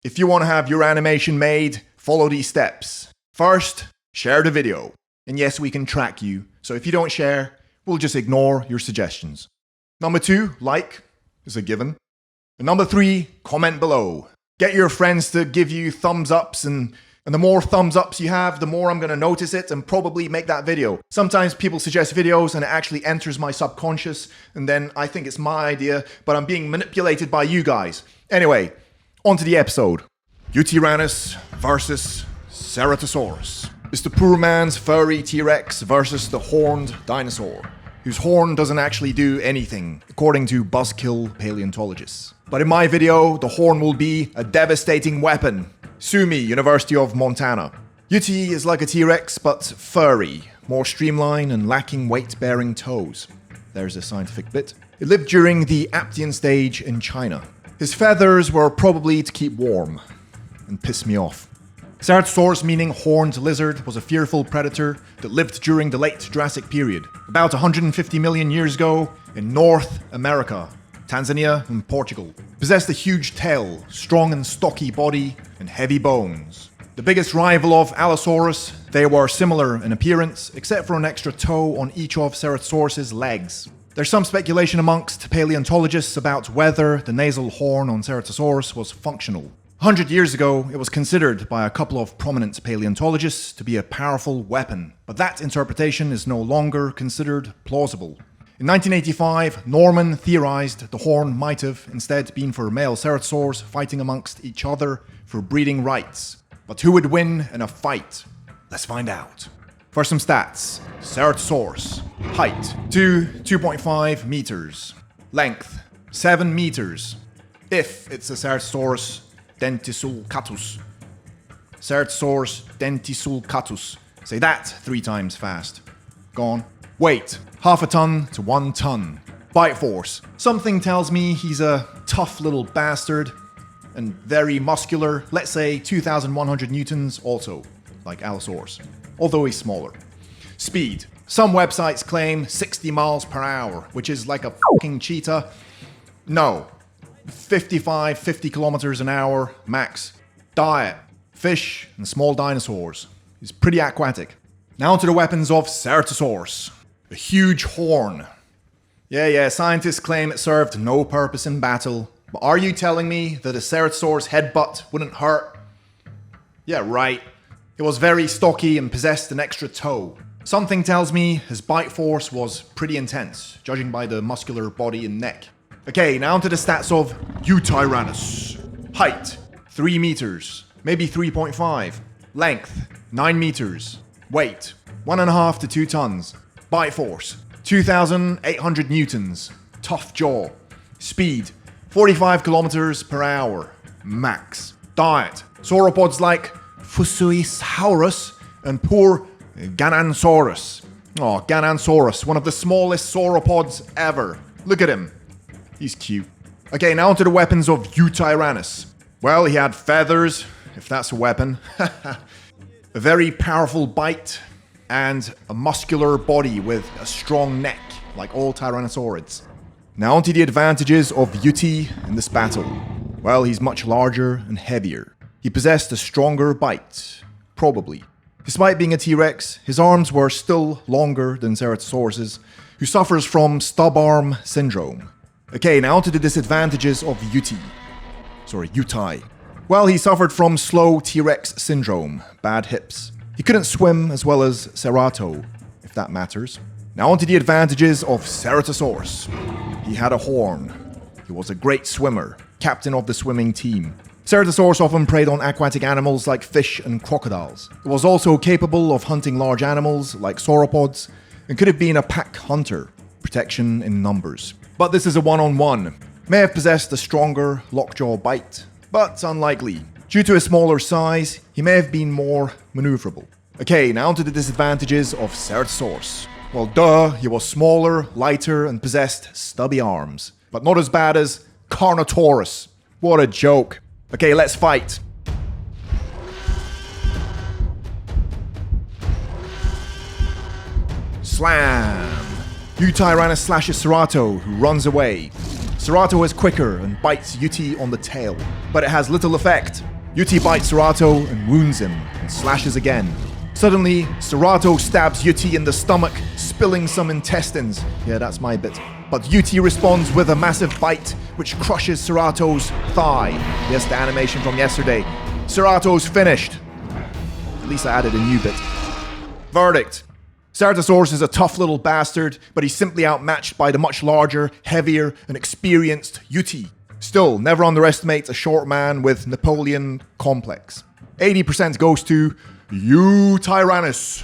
If you want to have your animation made, follow these steps. First, share the video. And yes, we can track you, so if you don't share, we'll just ignore your suggestions. Number 2, like is a given. And number 3, comment below. Get your friends to give you thumbs ups, and the more thumbs ups you have, the more I'm going to notice it and probably make that video. Sometimes people suggest videos and it actually enters my subconscious, and then I think it's my idea, but I'm being manipulated by you guys. Anyway, on to the episode. Yutyrannus versus Ceratosaurus. It's the poor man's furry T-Rex versus the horned dinosaur, whose horn doesn't actually do anything, according to buzzkill paleontologists. But in my video, the horn will be a devastating weapon. Sue me, University of Montana. Yuti is like a T-Rex, but furry, more streamlined and lacking weight-bearing toes. There's a scientific bit. It lived during the Aptian stage in China. His feathers were probably to keep warm, and piss me off. Ceratosaurus, meaning horned lizard, was a fearful predator that lived during the late Jurassic period, about 150 million years ago in North America, Tanzania and Portugal. Possessed a huge tail, strong and stocky body, and heavy bones. The biggest rival of Allosaurus, they were similar in appearance, except for an extra toe on each of Ceratosaurus's legs. There's some speculation amongst paleontologists about whether the nasal horn on Ceratosaurus was functional. 100 years ago, it was considered by a couple of prominent paleontologists to be a powerful weapon, but that interpretation is no longer considered plausible. In 1985, Norman theorized the horn might have instead been for male ceratosaurs fighting amongst each other for breeding rights. But who would win in a fight? Let's find out. For some stats, Ceratosaurus. Height, 2.5 meters. Length, 7 meters. If it's a Ceratosaurus dentisulcatus. Ceratosaurus dentisulcatus. Say that 3 times fast. Gone. Weight, half a ton to 1 ton. Bite force. Something tells me he's a tough little bastard and very muscular. Let's say 2,100 newtons also, like Allosaurus, although he's smaller. Speed. Some websites claim 60 miles per hour, which is like a fucking cheetah. No. 50 kilometers an hour max. Diet, fish and small dinosaurs. He's pretty aquatic. Now to the weapons of Ceratosaurus. A huge horn. Yeah, scientists claim it served no purpose in battle. But are you telling me that a Ceratosaurus headbutt wouldn't hurt? Yeah, right. It was very stocky and possessed an extra toe. Something tells me his bite force was pretty intense, judging by the muscular body and neck. Okay, now to the stats of Yutyrannus. Height, 3 meters, maybe 3.5. Length, 9 meters. Weight, 1.5 to 2 tons. Bite force, 2,800 newtons. Tough jaw. Speed, 45 kilometers per hour. Max. Diet, sauropods like Fusuisaurus and poor Ganansaurus. Oh, Ganansaurus, one of the smallest sauropods ever. Look at him. He's cute. Okay, now to the weapons of Yutyrannus. Well, he had feathers, if that's a weapon. A very powerful bite, and a muscular body with a strong neck, like all Tyrannosaurids. Now onto the advantages of Yuti in this battle. Well, he's much larger and heavier. He possessed a stronger bite, probably. Despite being a T-Rex, his arms were still longer than Ceratosaurus's, who suffers from stub arm syndrome. Okay, now to the disadvantages of Yuti. Well, he suffered from slow T-Rex syndrome, bad hips. He couldn't swim as well as Cerato, if that matters. Now onto the advantages of Ceratosaurus. He had a horn. He was a great swimmer, captain of the swimming team. Ceratosaurus often preyed on aquatic animals like fish and crocodiles. It was also capable of hunting large animals like sauropods, and could have been a pack hunter, protection in numbers. But this is a one-on-one. May have possessed a stronger lockjaw bite, but unlikely. Due to his smaller size, he may have been more maneuverable. Okay, now to the disadvantages of Ceratosaurus. Well, duh, he was smaller, lighter, and possessed stubby arms. But not as bad as Carnotaurus. What a joke. Okay, let's fight. Slam! Yutyrannus slashes Cerato, who runs away. Cerato is quicker and bites Yuti on the tail, but it has little effect. Yuti bites Serato and wounds him, and slashes again. Suddenly, Serato stabs Yuti in the stomach, spilling some intestines. Yeah, that's my bit. But Yuti responds with a massive bite, which crushes Serato's thigh. Yes, the animation from yesterday. Serato's finished. At least I added a new bit. Verdict. Ceratosaurus is a tough little bastard, but he's simply outmatched by the much larger, heavier, and experienced Yuti. Still, never underestimate a short man with Napoleon complex. 80% goes to Eutyrannus.